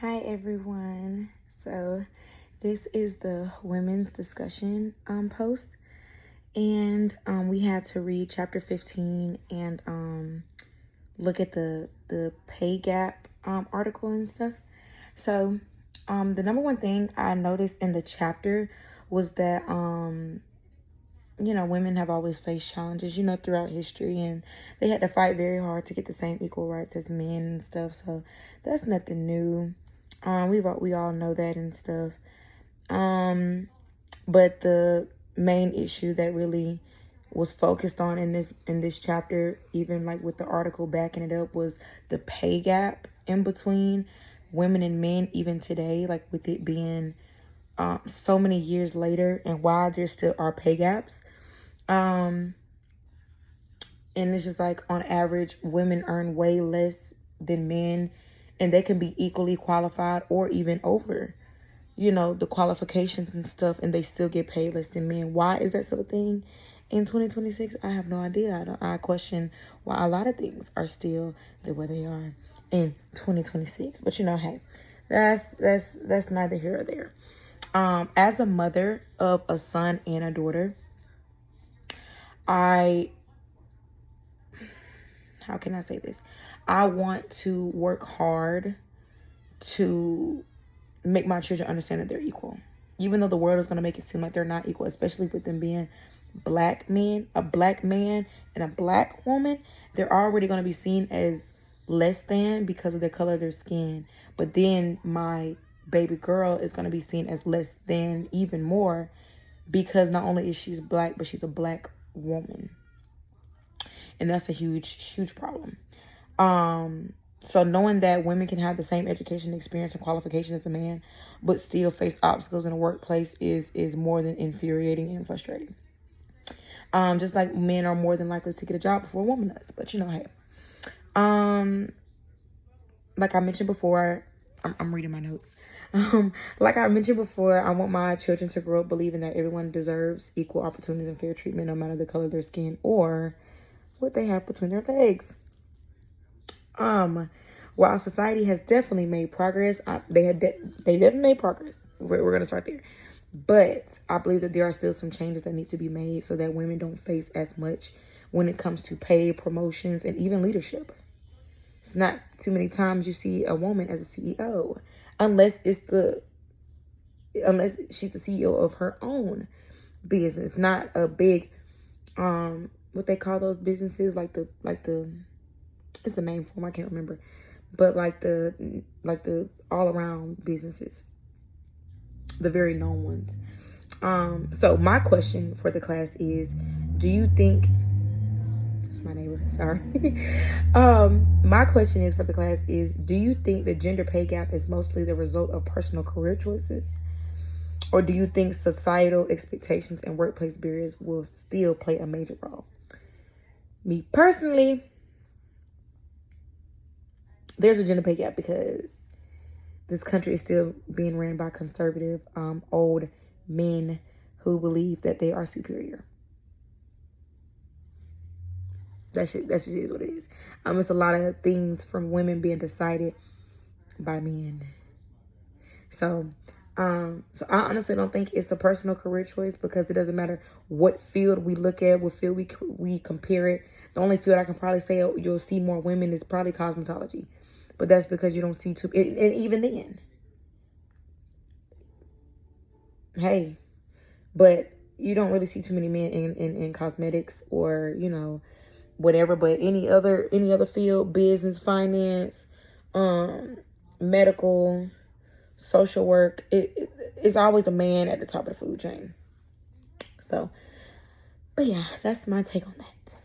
Hi everyone. So this is the women's discussion post, and we had to read chapter 15 and look at the pay gap article and stuff. So the number one thing I noticed in the chapter was that women have always faced challenges, throughout history, and they had to fight very hard to get the same equal rights as men and stuff. So that's nothing new. We all know that and stuff. But the main issue that really was focused on in this chapter, even like with the article backing it up, was the pay gap in between women and men, even today, like with it being so many years later, and why there still are pay gaps. And it's just like, on average, women earn way less than men, and they can be equally qualified or even over, the qualifications and stuff, and they still get paid less than men. Why is that sort of thing in 2026? I have no idea. I question why a lot of things are still the way they are in 2026. But hey, that's neither here or there. As a mother of a son and a daughter, how can I say this? I want to work hard to make my children understand that they're equal. Even though the world is going to make it seem like they're not equal, especially with them being black men, a black man and a black woman, they're already going to be seen as less than because of the color of their skin. But then my baby girl is going to be seen as less than even more because not only is she black, but she's a black woman. And that's a huge, huge problem. So knowing that women can have the same education, experience, and qualification as a man, but still face obstacles in the workplace is more than infuriating and frustrating. Just like men are more than likely to get a job before a woman does. But hey. Like I mentioned before, I'm reading my notes. Like I mentioned before, I want my children to grow up believing that everyone deserves equal opportunities and fair treatment, no matter the color of their skin or what they have between their legs. While society has definitely made progress, they definitely made progress. We're gonna start there, but I believe that there are still some changes that need to be made so that women don't face as much when it comes to pay, promotions, and even leadership. It's not too many times you see a woman as a CEO, unless she's the CEO of her own business, not a big what they call those businesses, like the it's the name for them, I can't remember, but like the all around businesses, the very known ones. So my question for the class is, do you think, that's my neighbor, sorry. My question is for the class is, do you think the gender pay gap is mostly the result of personal career choices? Or do you think societal expectations and workplace barriers will still play a major role? Me personally, there's a gender pay gap because this country is still being ran by conservative, old men who believe that they are superior. That just is what it is. It's a lot of things from women being decided by men. So I honestly don't think it's a personal career choice, because it doesn't matter what field we look at, what field we compare it. The only field I can probably say you'll see more women is probably cosmetology. But that's because you don't see too, and even then, hey, but you don't really see too many men in cosmetics or, whatever. But any other field, business, finance, medical, social work, it's always a man at the top of the food chain. So, but yeah, that's my take on that.